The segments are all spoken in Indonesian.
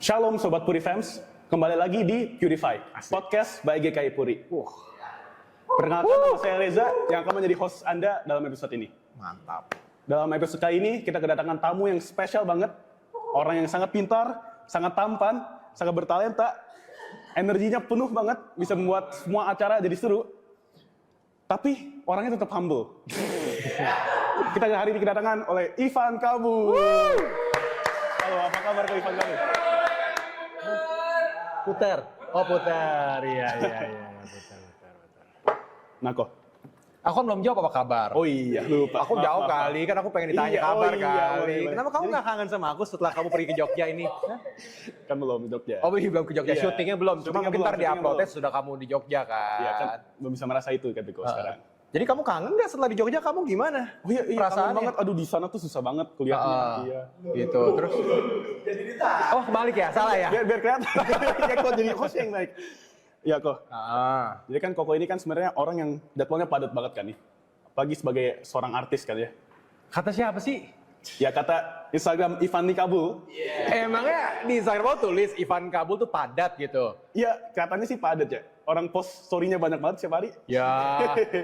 Shalom Sobat Puri Fams, kembali lagi di Purify, podcast by GKI Puri. Perkenalkan nama saya Reza yang akan menjadi host Anda dalam episode ini. Mantap. Dalam episode kali ini kita kedatangan tamu yang spesial banget, orang yang sangat pintar, sangat tampan, sangat bertalenta, energinya penuh banget, bisa membuat semua acara jadi seru. Tapi orangnya tetap humble. Kita hari ini kedatangan oleh Ivan Kabu. Halo, apa kabar ke Ivan Kabu? Puter. Oh, puter. Iya, puter. Nah kok. Aku kan belum jawab apa kabar. Oh iya, lupa. Aku jauh kali, kan aku pengen ditanya kabar kali. Boleh. Kenapa kamu nggak kangen sama aku setelah kamu pergi ke Jogja ini? Kan belum di Jogja. Oh, belum ke Jogja, Iya. syutingnya belum. Cuma Syutingnya mungkin belum, ntar di syutingnya uploadnya belum. sudah kamu di Jogja kan. Iya kan, belum bisa merasa itu kan kok sekarang. Jadi kamu kangen nggak setelah di Jogja? Kamu gimana? Oh iya, kangen Perasaannya? banget. Aduh, di sana tuh susah banget kuliahnya. Iya. Gitu, terus. Oh, kebalik ya? Salah ya? Biar kelihatan. Ya kok jadi host yang baik. Iya kok. Jadi kan Koko ini kan sebenarnya orang yang jadwalnya padat banget kan nih. Apalagi sebagai seorang artis kan ya. Kata siapa sih? Ya kata Instagram Ivan Kabul. Emangnya di Instagram tulis Ivan Kabul tuh padat gitu? Iya, katanya sih padat ya. Orang post story-nya banyak banget setiap hari. Ya,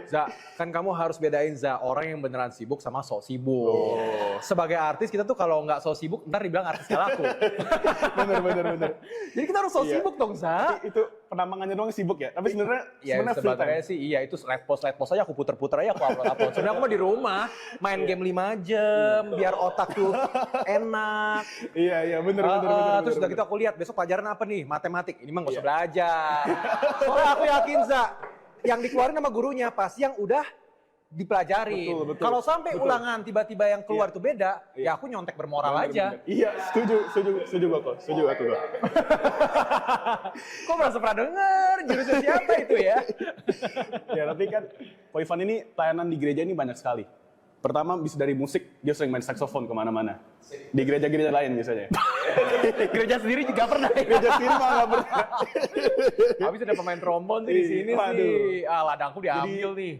Za, kan kamu harus bedain Za, orang yang beneran sibuk sama sok sibuk. Sebagai artis kita tuh kalau nggak sok sibuk, ntar dibilang artis nggak laku. Bener. Jadi kita harus sok Iya. sibuk dong, Za. Itu penambangannya doang sibuk ya. Tapi sebenarnya Ya free time. sebenarnya sih iya itu live post aja aku puter-puter aja aku upload. Sebenarnya aku mah di rumah main game 5 jam biar otak tuh enak. Iya, bener. Terus udah gitu aku lihat besok pelajaran apa nih? Matematik. Ini mah nggak usah belajar. Soalnya aku yakin Za, yang dikeluarin sama gurunya pasti yang udah dipelajarin. Betul. Kalau sampai ulangan tiba-tiba yang keluar itu beda, ya aku nyontek bermoral aja. Bener. Iya, setuju gua kok. Setuju aku kok. Kok merasa pernah denger jurusnya siapa itu ya? Ya, tapi kan Ko Ivan ini pelayanan di gereja ini banyak sekali. Pertama bisa dari musik, dia sering main saksofon kemana-mana. Di gereja-gereja lain biasanya. Gereja sendiri juga pernah ya? Gereja sendiri malah nggak pernah. Habis ada pemain trombon tuh di sini Waduh. sih. Ah, ladangku diambil nih.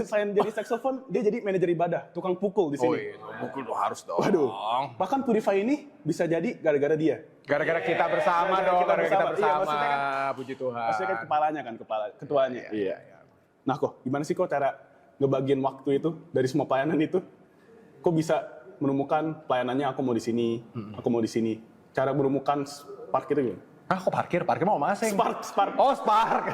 Selain jadi saksofon, dia jadi manajer ibadah, tukang pukul di sini. Oh iya, pukul tuh harus dong. Waduh. Bahkan Purify ini bisa jadi gara-gara dia. Gara-gara kita bersama Gara-gara dong, kita gara-gara kita bersama. Iya, bersama. maksudnya Puji Tuhan. Maksudnya kan kepalanya kan, ketuanya. Iya. Nah kok, gimana sih kok cara ngebagiin waktu itu dari semua pelayanan itu? Kok bisa menemukan pelayanannya aku mau di sini, aku mau di sini. Cara menemukan spark itu gimana? Ah, kok parkir? Parkir mau masing. Spark. Oh, Spark.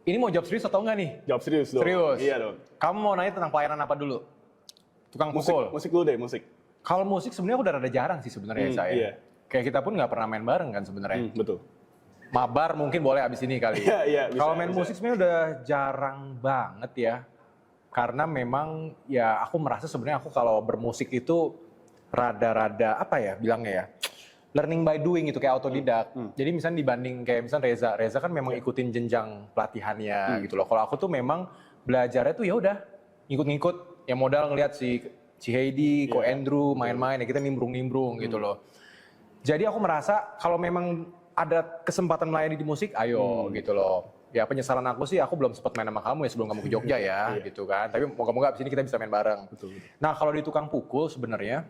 Ini mau jawab serius atau enggak nih? Jawab serius dong. Serius? Iya dong. Kamu mau nanya tentang pelayanan apa dulu? Tukang pukul? Musik dulu deh, musik. Kalau musik sebenarnya udah rada jarang sih sebenarnya saya. Iya. Kayak kita pun nggak pernah main bareng kan sebenarnya. Betul. Mabar mungkin boleh abis ini kali. Iya, bisa, Kalau main bisa. musik sebenarnya udah jarang banget ya. Karena memang ya aku merasa sebenarnya aku kalau bermusik itu rada-rada apa ya bilangnya ya. Learning by doing gitu kayak autodidak. Jadi misalnya dibanding kayak misalnya Reza kan memang ikutin jenjang pelatihannya gitu loh. Kalau aku tuh memang belajarnya tuh ya udah ngikut-ngikut. Ya modal ngelihat si Heidi, Ko Andrew main-main ya kita nimbrung-nimbrung gitu loh. Jadi aku merasa kalau memang ada kesempatan melayani di musik, ayo gitu loh. Ya penyesalan aku sih aku belum sempat main sama kamu ya sebelum kamu ke Jogja ya gitu kan. Tapi moga-moga abis ini kita bisa main bareng. Betul. Nah kalau di tukang pukul sebenarnya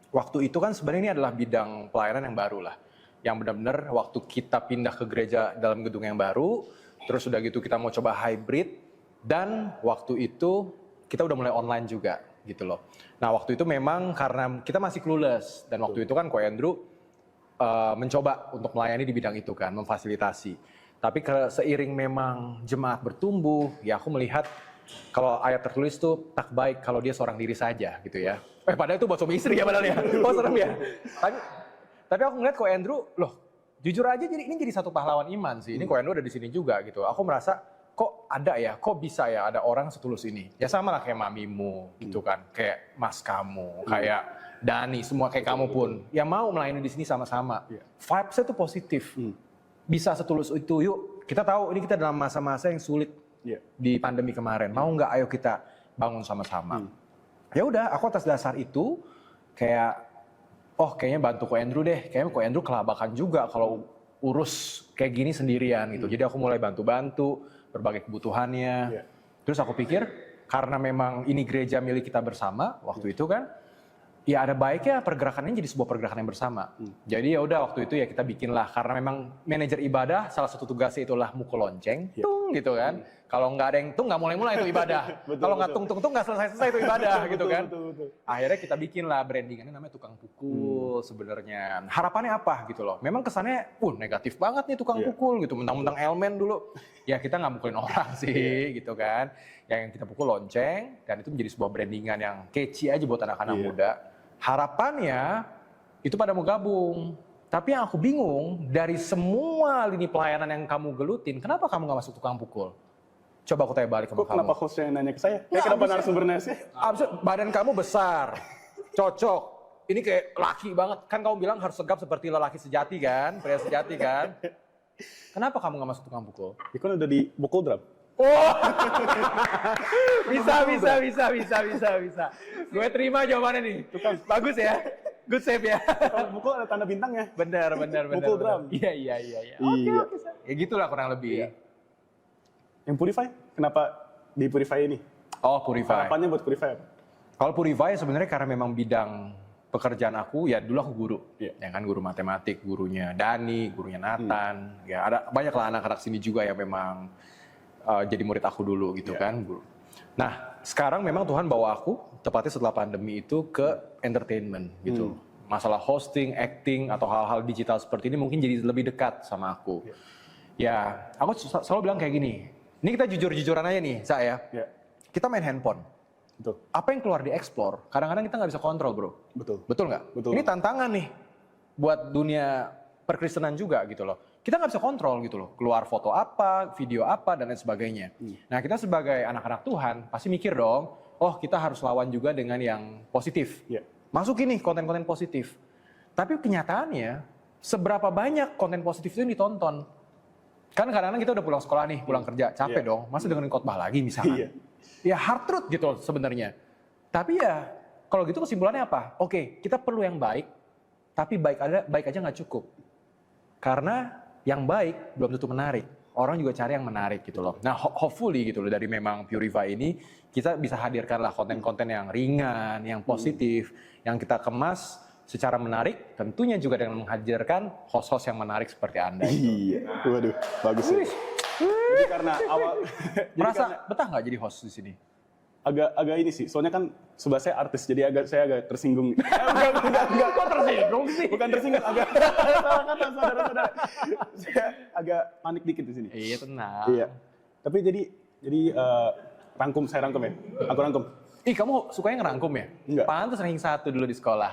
waktu itu kan sebenarnya ini adalah bidang pelayanan yang baru lah. Yang benar-benar waktu kita pindah ke gereja dalam gedung yang baru, terus udah gitu kita mau coba hybrid, dan waktu itu kita udah mulai online juga gitu loh. Nah waktu itu memang karena kita masih clueless, dan waktu itu kan Ko Andrew mencoba untuk melayani di bidang itu kan, memfasilitasi. Tapi seiring memang jemaat bertumbuh, ya aku melihat kalau ayat tertulis tuh tak baik kalau dia seorang diri saja gitu ya. Padahal itu buat suami istri ya padahal ya. Oh serem ya. Tapi aku ngeliat Ko Andrew, loh jujur aja ini jadi satu pahlawan iman sih. Ini Ko Andrew ada di sini juga gitu. Aku merasa kok ada ya, kok bisa ya ada orang setulus ini. Ya sama lah kayak mamimu gitu kan, kayak mas kamu, kayak Dani, semua kayak kamu pun. Ya mau melayani di sini sama-sama. Vibes-nya tuh positif. Bisa setulus itu, yuk kita tahu ini kita dalam masa-masa yang sulit di pandemi kemarin. Mau nggak ayo kita bangun sama-sama. Ya udah, aku atas dasar itu kayak kayaknya bantu Ko Andrew deh. Kayaknya Ko Andrew kelabakan juga kalau urus kayak gini sendirian gitu. Jadi aku mulai bantu-bantu berbagai kebutuhannya. Terus aku pikir karena memang ini gereja milik kita bersama waktu itu kan, ya ada baiknya pergerakannya jadi sebuah pergerakan yang bersama. Jadi ya udah waktu itu ya kita bikin lah, karena memang manajer ibadah salah satu tugasnya itulah mukul lonceng, tung gitu kan. Kalau nggak ada yang tung nggak mulai-mulai itu ibadah. Kalau nggak tung nggak selesai-selesai itu ibadah gitu kan. Betul. Akhirnya kita bikin lah brandingannya namanya tukang pukul sebenarnya. Harapannya apa gitu loh. Memang kesannya negatif banget nih tukang pukul gitu. Mentang-mentang elemen dulu. Ya kita nggak mukulin orang sih gitu kan. Yang kita pukul lonceng dan itu menjadi sebuah brandingan yang catchy aja buat anak-anak muda. Harapannya itu pada mau gabung. Tapi yang aku bingung, dari semua lini pelayanan yang kamu gelutin, kenapa kamu nggak masuk tukang pukul? Coba aku tanya balik sama kamu. Kenapa hostnya yang nanya ke saya? Kenapa narasumbernya sih? Abis badan kamu besar, cocok. Ini kayak laki banget. Kan kamu bilang harus tegap seperti lelaki sejati kan, pria sejati kan. Kenapa kamu nggak masuk tukang pukul? Ya kan udah di pukul drum. Oh, bisa. Gue terima jawabannya nih. Bagus ya, good save ya. Kalau pukul ada tanda bintangnya. Benar. Pukul drum. Iya. Oke. Ya gitulah kurang lebih. Yang Purify, kenapa di Purify ini? Oh, Purify. Harapannya buat Purify apa? Kalau Purify sebenarnya karena memang bidang pekerjaan aku, ya dulu aku guru. Iya. Ya kan guru matematik, gurunya Dani, gurunya Nathan. Ya ada banyak lah anak-anak sini juga yang memang jadi murid aku dulu gitu kan, guru. Nah, sekarang memang Tuhan bawa aku, tepatnya setelah pandemi itu ke entertainment gitu. Masalah hosting, acting, atau hal-hal digital seperti ini mungkin jadi lebih dekat sama aku. Ya, aku selalu bilang kayak gini, ini kita jujur-jujuran aja nih, saya. Kita main handphone. Betul. Apa yang keluar di explore, kadang-kadang kita nggak bisa kontrol, bro. Betul. Betul nggak? Betul. Ini tantangan nih buat dunia perkristenan juga gitu loh. Kita nggak bisa kontrol gitu loh. Keluar foto apa, video apa, dan lain sebagainya. Nah, kita sebagai anak-anak Tuhan pasti mikir dong, oh kita harus lawan juga dengan yang positif. Masukin nih konten-konten positif. Tapi kenyataannya, seberapa banyak konten positif itu yang ditonton? Kan kadang-kadang kita udah pulang sekolah nih, pulang kerja, capek dong. Masa dengerin khotbah lagi misalnya. Ya hard truth gitu sebenarnya. Tapi ya kalau gitu kesimpulannya apa? Oke, kita perlu yang baik, tapi baik aja nggak cukup. Karena yang baik belum tentu menarik. Orang juga cari yang menarik gitu loh. Nah, hopefully gitu loh dari memang Purify ini kita bisa hadirkanlah konten-konten yang ringan, yang positif, yang kita kemas secara menarik, tentunya juga dengan menghadirkan host-host yang menarik seperti Anda. Iya, waduh, bagus ya. Jadi karena awal, Merasa betah nggak jadi host di sini? agak ini sih, soalnya kan sebelah saya artis, jadi saya agak tersinggung. Enggak, Kok tersinggung sih? bukan tersinggung, agak salah kata saudara-saudara. Saya agak panik dikit di sini. Iya, tenang. Iya. Tapi jadi saya rangkum ya. Aku rangkum. Ih, kamu sukanya ngerangkum ya? Enggak. Pantes ranking 1 dulu di sekolah.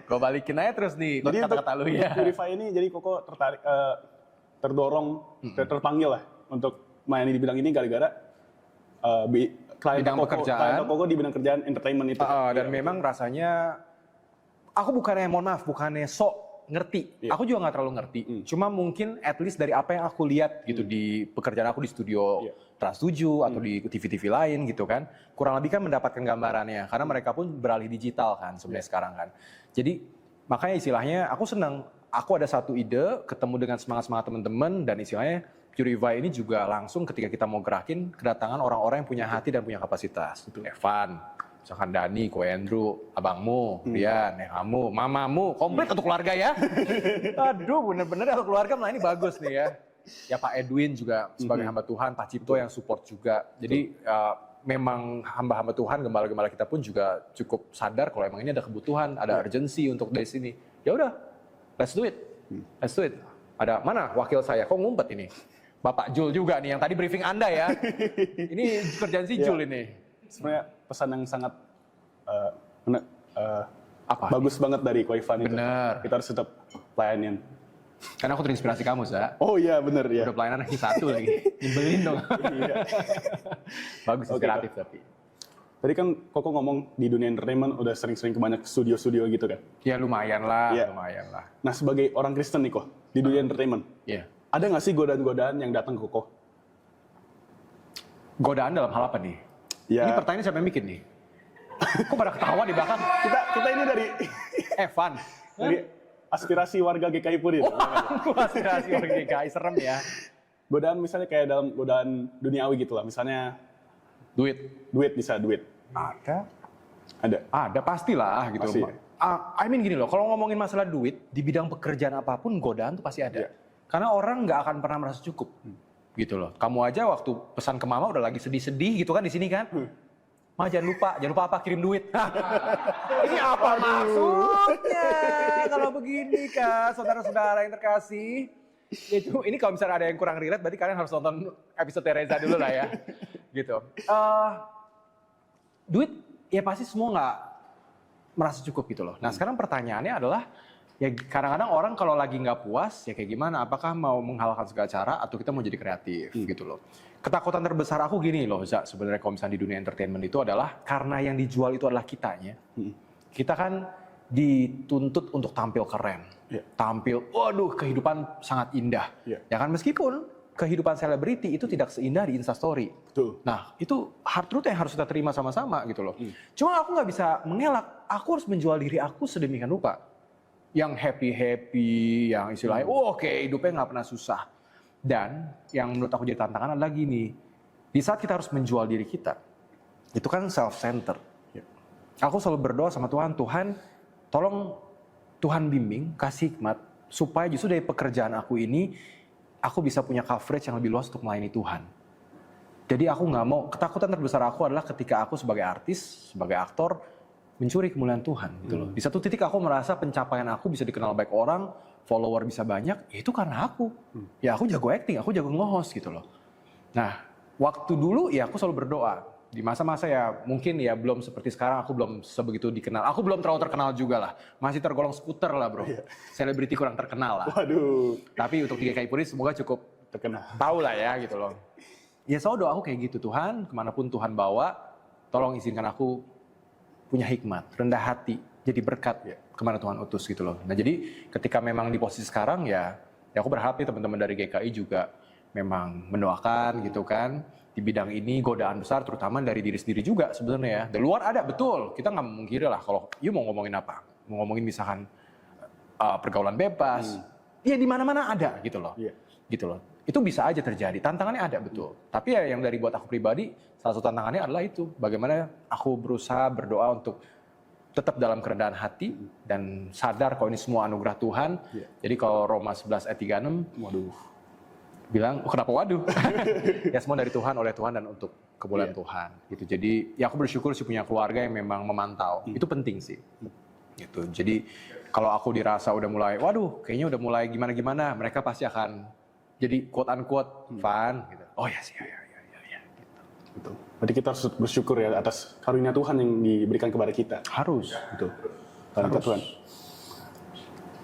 Gue balikin aja terus nih Jadi kata-kata lu ya. untuk Purify ini, jadi Koko terdorong, terpanggil lah untuk main di bidang ini gara-gara klien Koko di bidang kerjaan entertainment itu. Dan memang rasanya, aku bukannya sok ngerti. Aku juga nggak terlalu ngerti. Cuma mungkin at least dari apa yang aku lihat gitu di pekerjaan aku di studio Trans 7 atau di TV-TV lain gitu kan. Kurang lebih kan mendapatkan gambarannya. Karena mereka pun beralih digital kan sebenarnya sekarang kan. Jadi makanya istilahnya aku senang. Aku ada satu ide, ketemu dengan semangat-semangat teman-teman, dan istilahnya Purify ini juga langsung ketika kita mau gerakin kedatangan orang-orang yang punya hati dan punya kapasitas. Evan, misalkan Dani, Ko Andrew, abangmu, Rian, kamu, mamamu, komplit untuk keluarga ya. Aduh, bener-bener kalau keluarga malah ini bagus nih ya. Ya Pak Edwin juga sebagai hamba Tuhan, Pak Cipto yang support juga. Jadi memang hamba-hamba Tuhan, gembala-gembala kita pun juga cukup sadar kalau emang ini ada kebutuhan, ada urgensi untuk dari sini. Ya udah, let's do it. Let's do it. Ada mana wakil saya? Kok ngumpet ini? Bapak Jul juga nih yang tadi briefing Anda ya. Ini kerjaan si Jul ini. Sebenarnya pesan yang sangat Apa? bagus banget dari Ko Ivan itu. Bener. Kita harus tetap pelayanin. Karena aku terinspirasi kamu, Sa. Oh iya, bener ya. Udah pelayanan ranking 1 lagi. Nyebelin dong. Iya. Bagus, inspiratif tapi. Tadi kan Koko ngomong di dunia entertainment udah sering-sering ke banyak studio-studio gitu kan. Ya lumayan lah, Iya. lumayan lah. Nah sebagai orang Kristen nih Ko, di dunia entertainment, Iya. ada nggak sih godaan-godaan yang datang ke Koko? Godaan dalam hal apa nih? Ya. Ini pertanyaan siapa yang bikin nih? Kok pada ketawa di belakang? Kita ini dari Evan. dari aspirasi warga GKI Puri. Aspirasi orang GKI, serem ya. Godaan misalnya kayak dalam godaan duniawi gitu lah. Misalnya Duit. duit bisa duit. Ada. Ada pastilah gitu. Pasti, ya? I mean gini loh, kalau ngomongin masalah duit di bidang pekerjaan apapun godaan tuh pasti ada. Iya. Karena orang nggak akan pernah merasa cukup. Gitu loh. Kamu aja waktu pesan ke mama udah lagi sedih-sedih gitu kan di sini kan. Ma jangan lupa apa kirim duit. Ini apa maksudnya kalau begini kan saudara-saudara yang terkasih. Itu ini kalau misalnya ada yang kurang relate berarti kalian harus nonton episode Teresa dulu lah ya. Gitu. Duit ya pasti semua nggak merasa cukup gitu loh. Nah sekarang pertanyaannya adalah ya kadang-kadang orang kalau lagi nggak puas ya kayak gimana? Apakah mau menghalalkan segala cara atau kita mau jadi kreatif gitu loh? Ketakutan terbesar aku gini loh, Za, sebenarnya kalau misalnya di dunia entertainment itu adalah karena yang dijual itu adalah kitanya. Kita kan dituntut untuk tampil keren, tampil, waduh kehidupan sangat indah. Ya kan meskipun kehidupan selebriti itu tidak seindah di Instastory. Betul. Nah, itu hard truth yang harus kita terima sama-sama gitu loh. Cuma aku nggak bisa mengelak, aku harus menjual diri aku sedemikian rupa. Yang happy-happy, yang istilahnya, oke, hidupnya nggak pernah susah. Dan yang menurut aku jadi tantangan adalah gini, di saat kita harus menjual diri kita, itu kan self-centered. Aku selalu berdoa sama Tuhan, Tuhan tolong Tuhan bimbing, kasih hikmat, supaya justru dari pekerjaan aku ini, aku bisa punya coverage yang lebih luas untuk melayani Tuhan. Jadi aku nggak mau, ketakutan terbesar aku adalah ketika aku sebagai artis, sebagai aktor, mencuri kemuliaan Tuhan gitu loh. Di satu titik aku merasa pencapaian aku bisa dikenal baik orang, follower bisa banyak, ya itu karena aku. Ya aku jago acting, aku jago nge-host gitu loh. Nah, waktu dulu ya aku selalu berdoa. Di masa-masa ya mungkin ya belum seperti sekarang, aku belum sebegitu dikenal. Aku belum terlalu terkenal juga lah. Masih tergolong skuter lah bro. Selebriti kurang terkenal lah. Waduh. Tapi untuk GKI Puri semoga cukup Terkenal. tahu lah ya gitu loh. Ya selalu doa aku kayak gitu, Tuhan kemanapun Tuhan bawa, tolong izinkan aku punya hikmat, rendah hati, jadi berkat kemana Tuhan utus gitu loh. Nah jadi ketika memang di posisi sekarang ya aku berharap nih teman-teman dari GKI juga memang mendoakan gitu kan. Di bidang ini godaan besar terutama dari diri sendiri juga sebenarnya ya. Dari luar ada betul, kita nggak memungkiri lah kalau you mau ngomongin apa. Mau ngomongin misalkan pergaulan bebas, ya di mana-mana ada gitu loh. Gitu loh. Itu bisa aja terjadi, tantangannya ada betul. Tapi ya yang dari buat aku pribadi, salah satu tantangannya adalah itu. Bagaimana aku berusaha berdoa untuk tetap dalam kerendahan hati dan sadar kalau ini semua anugerah Tuhan. Jadi kalau Roma 11 ayat 36, waduh, bilang, oh, kenapa waduh? Ya semua dari Tuhan, oleh Tuhan dan untuk kemuliaan Tuhan. Gitu. Jadi ya aku bersyukur sih punya keluarga yang memang memantau. Itu penting sih. Gitu. Jadi kalau aku dirasa udah mulai, waduh, kayaknya udah mulai gimana-gimana, mereka pasti akan jadi quote-unquote fun. Gitu. Oh ya sih, ya. Gitu. Betul. Berarti kita harus bersyukur ya atas karunia Tuhan yang diberikan kepada kita. Harus. Betul. Karena Tuhan.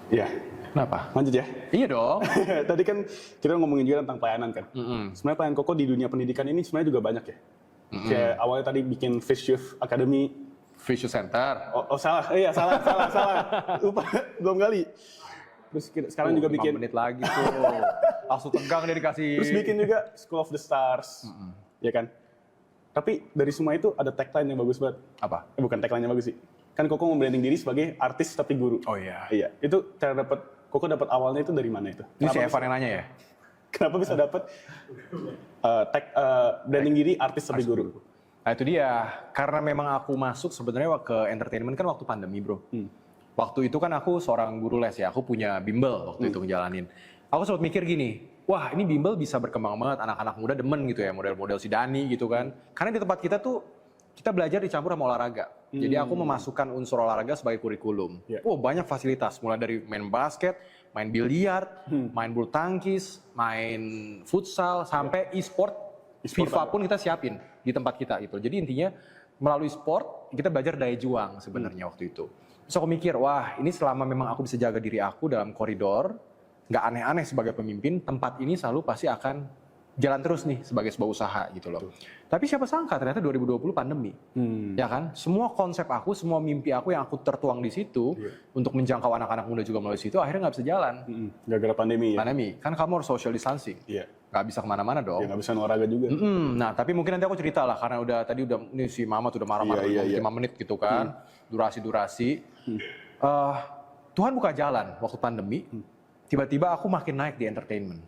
Iya. Kenapa? Lanjut ya. Iya dong. Tadi kan kita ngomongin juga tentang pelayanan kan. Sebenarnya pelayanan Koko di dunia pendidikan ini sebenarnya juga banyak ya. Kayak awalnya tadi bikin Fish Youth Academy. Fish Center. Oh salah. Iya salah. Lupa. Belum kali. Terus sekarang juga bikin 5 menit lagi tuh. Langsung tegang dia dikasih. Terus bikin juga School of the Stars. Ya kan? Tapi dari semua itu ada tagline yang bagus banget. Apa? Bukan tagline yang bagus sih. Kan Koko membranding diri sebagai artis tapi guru. Oh iya. Iya. Itu cara Koko dapat awalnya itu dari mana itu? Ini si Evan yang nanya ya? Kenapa bisa dapat branding diri artis tapi guru? Nah itu dia. Karena memang aku masuk sebenarnya ke entertainment kan waktu pandemi bro. Waktu itu kan aku seorang guru les ya. Aku punya bimbel waktu itu ngejalanin. Aku sempat mikir gini, wah ini bimbel bisa berkembang banget, anak-anak muda demen gitu ya, model-model si Dani gitu kan. Karena di tempat kita tuh, kita belajar dicampur sama olahraga. Jadi aku memasukkan unsur olahraga sebagai kurikulum. Banyak fasilitas, mulai dari main basket, main biliar, main bulu tangkis, main futsal, sampai e-sport, FIFA pun kita siapin di tempat kita gitu. Jadi intinya melalui sport, kita belajar daya juang sebenarnya waktu itu. Terus aku mikir, wah ini selama memang aku bisa jaga diri aku dalam koridor, nggak aneh-aneh sebagai pemimpin, tempat ini selalu pasti akan jalan terus nih sebagai sebuah usaha gitu loh. Tapi siapa sangka ternyata 2020 pandemi, ya kan? Semua konsep aku, semua mimpi aku yang aku tertuang di situ untuk menjangkau anak-anak muda juga melalui situ, akhirnya nggak bisa jalan. Gara-gara pandemi ya? Pandemi, kan kamu harus social distancing, nggak bisa kemana-mana dong. Ya nggak bisa olahraga juga. Nah tapi mungkin nanti aku cerita lah, karena tadi ini si Mama udah marah-marah 5 menit gitu kan, durasi-durasi. Tuhan buka jalan waktu pandemi. Tiba-tiba aku makin naik di entertainment.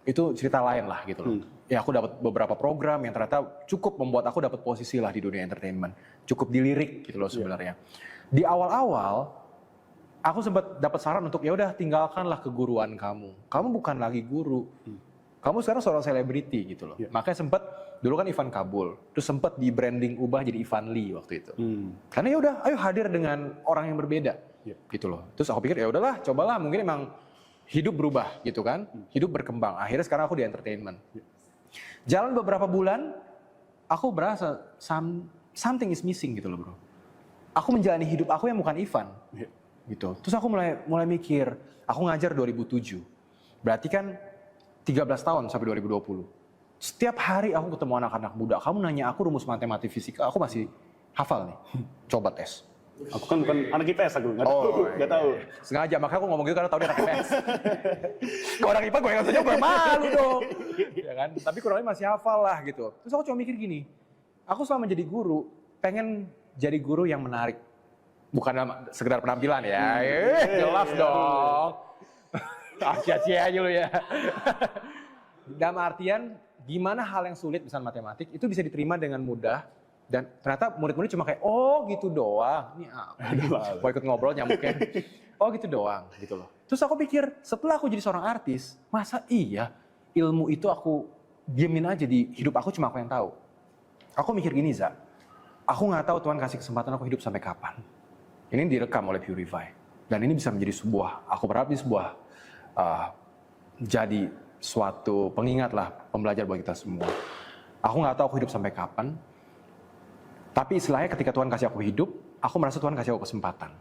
itu cerita lain lah gitu loh. Ya aku dapat beberapa program yang ternyata cukup membuat aku dapat posisi lah di dunia entertainment. Cukup dilirik gitu loh sebenarnya. Di awal-awal aku sempat dapat saran untuk ya udah tinggalkanlah keguruan kamu. Kamu bukan lagi guru. Kamu sekarang seorang selebriti gitu loh. Makanya sempat dulu kan Ivan Kabul, terus sempat di branding ubah jadi Ivan Lee waktu itu. Karena ya udah, ayo hadir dengan orang yang berbeda gitu loh. Terus aku pikir ya udahlah, cobalah mungkin emang hidup berubah gitu kan, hidup berkembang. Akhirnya sekarang aku di entertainment. Jalan beberapa bulan, aku berasa something is missing gitu loh bro. Aku menjalani hidup aku yang bukan Ivan, gitu. Terus aku mulai mikir, aku ngajar 2007, berarti kan 13 tahun sampai 2020. Setiap hari aku ketemu anak-anak muda, kamu nanya aku rumus matematik fisika, aku masih hafal nih. Coba tes. Aku kan bukan anak IPS, aku nggak tahu. Nggak tahu. Sengaja, makanya aku ngomong gitu karena tahu dia anak IPS. Kalau orang IPA gue yang saja gue malu dong. Ya kan? Tapi kurang lebih masih hafal lah gitu. Terus aku cuma mikir gini, aku selama jadi guru, pengen jadi guru yang menarik. Bukan sekedar penampilan ya. Jelas dong. Cia-cia aja lu ya. Dalam artian, gimana hal yang sulit misalnya matematik, itu bisa diterima dengan mudah. Dan ternyata murid-murid cuma kayak, oh gitu doang. Ini apa? Mau ikut ngobrol nyamuknya. Oh gitu doang gitu loh. Terus aku pikir, setelah aku jadi seorang artis, masa iya ilmu itu aku diemin aja di hidup aku, cuma aku yang tahu. Aku mikir gini, Za. Aku nggak tahu Tuhan kasih kesempatan aku hidup sampai kapan. Ini direkam oleh Purify. Dan ini bisa menjadi sebuah, aku berharap ini sebuah, jadi suatu pengingat lah, pembelajar buat kita semua. Aku nggak tahu aku hidup sampai kapan. Tapi istilahnya ketika Tuhan kasih aku hidup, aku merasa Tuhan kasih aku kesempatan.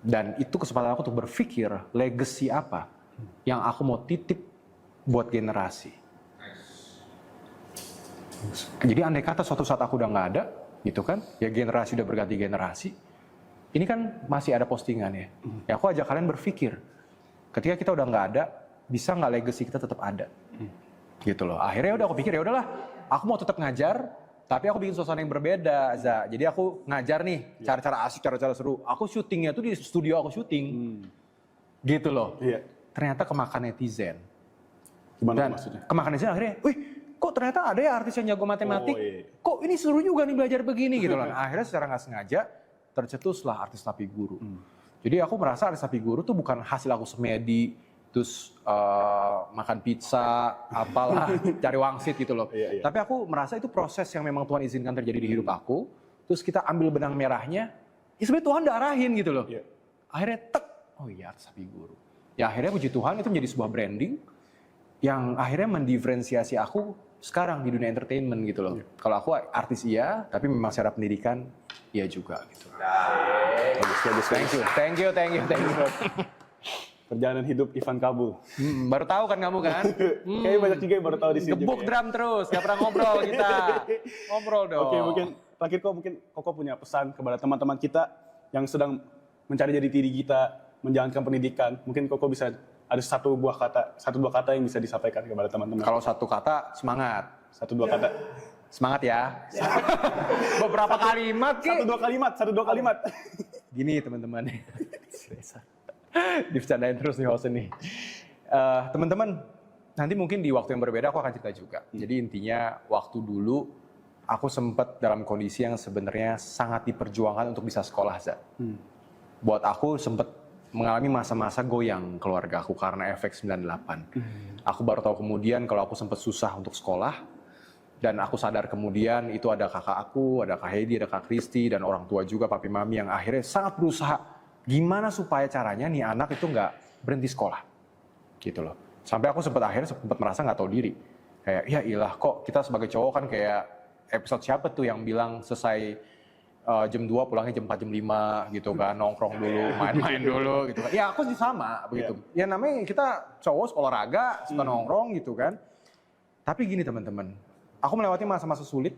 Dan itu kesempatan aku untuk berpikir legacy apa yang aku mau titip buat generasi. Jadi andai kata suatu saat aku udah nggak ada, gitu kan, ya generasi udah berganti generasi, ini kan masih ada postingan ya. Ya aku ajak kalian berpikir, ketika kita udah nggak ada, bisa nggak legacy kita tetap ada? Gitu loh. Akhirnya udah aku pikir ya udahlah, aku mau tetap ngajar, tapi aku bikin suasana yang berbeda, Za. Jadi aku ngajar nih, cara-cara asik, cara-cara seru. Aku syutingnya tuh di studio aku syuting. Gitu loh. Ternyata kemakan netizen. Gimana maksudnya? Kemakan netizen akhirnya, wih kok ternyata ada ya artis yang jago matematik. Kok ini seru juga nih belajar begini gitu loh. Nah, akhirnya secara nggak sengaja, tercetuslah artis tapi guru. Jadi aku merasa artis tapi guru tuh bukan hasil aku semedi, terus makan pizza, apalah, cari wangsit gitu loh. Tapi aku merasa itu proses yang memang Tuhan izinkan terjadi di hidup aku. Terus kita ambil benang merahnya, ya sebenarnya Tuhan udah arahin gitu loh. Akhirnya tek, oh iya artis tapi guru. Ya akhirnya puji Tuhan itu menjadi sebuah branding yang akhirnya mendiferensiasi aku sekarang di dunia entertainment gitu loh. Kalau aku artis iya, tapi memang secara pendidikan iya juga gitu. Bagus. Thank you. Perjalanan hidup Ivan Kabul. Baru tahu kan kamu kan? Kayaknya banyak juga yang baru tahu di sini. Gebuk drum terus, gak pernah ngobrol kita. Ngobrol dong. Oke, mungkin terakhir Koko punya pesan kepada teman-teman kita yang sedang mencari jati diri kita, menjalankan pendidikan. Mungkin Koko bisa ada satu dua kata yang bisa disampaikan kepada teman-teman. Kalau satu kata, semangat. Satu dua kata. Semangat ya. Beberapa kalimat Satu dua kalimat. Gini teman-teman. Dibicarain terus nih host ini. Teman-teman, nanti mungkin di waktu yang berbeda aku akan cerita juga. Jadi intinya waktu dulu aku sempat dalam kondisi yang sebenarnya sangat diperjuangkan untuk bisa sekolah, Za. Buat aku sempat mengalami masa-masa goyang keluarga aku karena efek 98. Aku baru tahu kemudian kalau aku sempat susah untuk sekolah. Dan aku sadar kemudian itu ada kakak aku, ada Kak Heidi, ada Kak Kristi, dan orang tua juga, papi mami yang akhirnya sangat berusaha gimana supaya caranya nih anak itu nggak berhenti sekolah. Gitu loh. Sampai aku sempat merasa nggak tahu diri. Kayak, ya ilah kok kita sebagai cowok kan kayak episode siapa tuh yang bilang selesai jam 2 pulangnya jam 4, jam 5 gitu kan, nongkrong dulu, main-main dulu gitu kan. Ya aku sih sama begitu. Ya namanya kita cowok olahraga, suka nongkrong gitu kan. Tapi gini teman-teman, aku melewati masa-masa sulit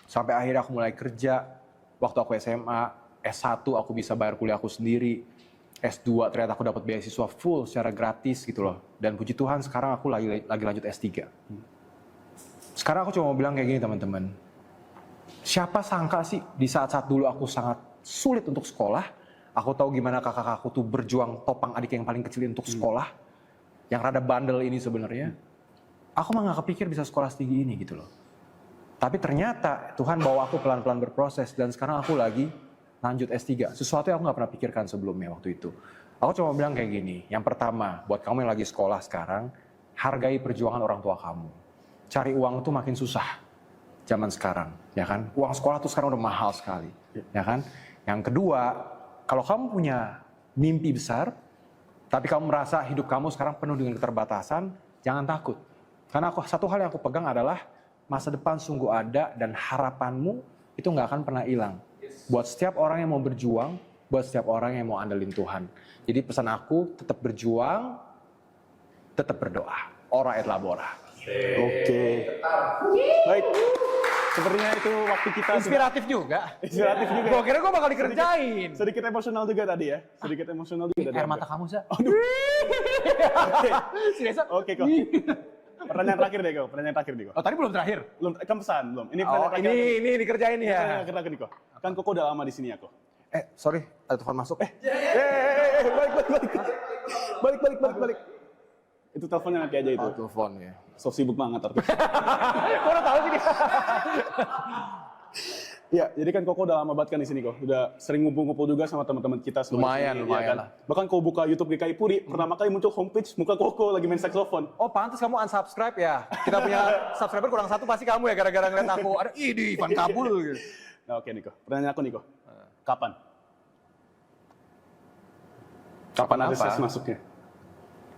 sampai akhirnya aku mulai kerja. Waktu aku SMA, S1 aku bisa bayar kuliah aku sendiri. S2 ternyata aku dapat beasiswa full secara gratis gitu loh. Dan puji Tuhan sekarang aku lagi lanjut S3. Sekarang aku cuma mau bilang kayak gini teman-teman. Siapa sangka sih di saat-saat dulu aku sangat sulit untuk sekolah. Aku tahu gimana kakak aku tuh berjuang topang adik yang paling kecil untuk sekolah. Yang rada bandel ini sebenarnya. aku mah nggak kepikir bisa sekolah setinggi ini gitu loh. Tapi ternyata Tuhan bawa aku pelan-pelan berproses dan sekarang aku lagi lanjut S3. Sesuatu yang aku nggak pernah pikirkan sebelumnya waktu itu. Aku cuma bilang kayak gini, yang pertama buat kamu yang lagi sekolah sekarang, hargai perjuangan orang tua kamu. Cari uang tuh makin susah zaman sekarang, ya kan? Uang sekolah tuh sekarang udah mahal sekali, ya kan? Yang kedua, kalau kamu punya mimpi besar, tapi kamu merasa hidup kamu sekarang penuh dengan keterbatasan, jangan takut. Karena satu hal yang aku pegang adalah masa depan sungguh ada dan harapanmu itu nggak akan pernah hilang. Buat setiap orang yang mau berjuang, buat setiap orang yang mau andelin Tuhan. Jadi pesan aku, tetap berjuang, tetap berdoa. Ora et labora. Oke. Baik. Sepertinya itu waktu kita Inspiratif juga. inspiratif juga. Gue kira gue bakal dikerjain. Sedikit emosional juga tadi ya. Sedikit emosional juga tadi. Air mata kamu, Sa. Oke. Serius, Sa? Oke kok. Pertanyaan terakhir deh kok. Pertanyaan terakhir deh kok. Oh, tadi belum terakhir? Belum kan pesan belum. Ini Oh, pertanyaan terakhir. ini dikerjain ya. Pertanyaan terakhir nih kok. Kan Koko udah lama di sini ya kok. Sorry, ada telepon masuk. Balik. Itu teleponnya nanti aja itu. Telepon ya. So sibuk banget artinya. Kok udah tahu sih dia? Ya, jadi kan Koko udah lama banget kan di sini kok. Udah sering ngumpul-ngumpul juga sama teman-teman kita semua. Lumayan, di sini, lumayan kan? lah. Bahkan kau buka YouTube GKI Puri, pertama kali muncul homepage muka Koko lagi main saxophone. Oh, pantas kamu unsubscribe ya. Kita punya subscriber kurang satu pasti kamu ya gara-gara ngeliat aku. Ada ide Ivan Kabul gitu. Nah, oke Niko. Pertanyaan aku Niko. Kapan? Kapan ada apa? ses masuknya?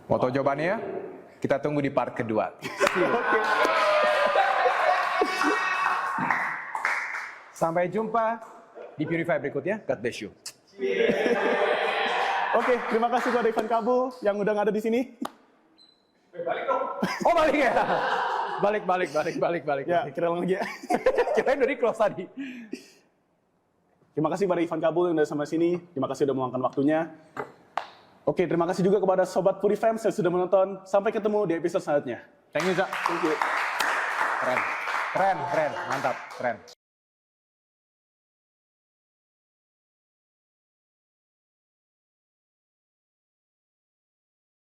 Mau tahu jawabannya? Kita tunggu di part kedua. Oke. Sampai jumpa di Purify berikutnya. God bless you. Oke, terima kasih kepada Ivan Kabul yang udah ada di sini. Oh, balik ya? Balik. Ya, kira lagi ya. Kita udah di close tadi. Terima kasih kepada Ivan Kabul yang udah sampai sini. Terima kasih udah meluangkan waktunya. Oke, terima kasih juga kepada Sobat Puri Fams yang sudah menonton. Sampai ketemu di episode selanjutnya. Thank you, Za. Thank you. Keren. Mantap. Keren.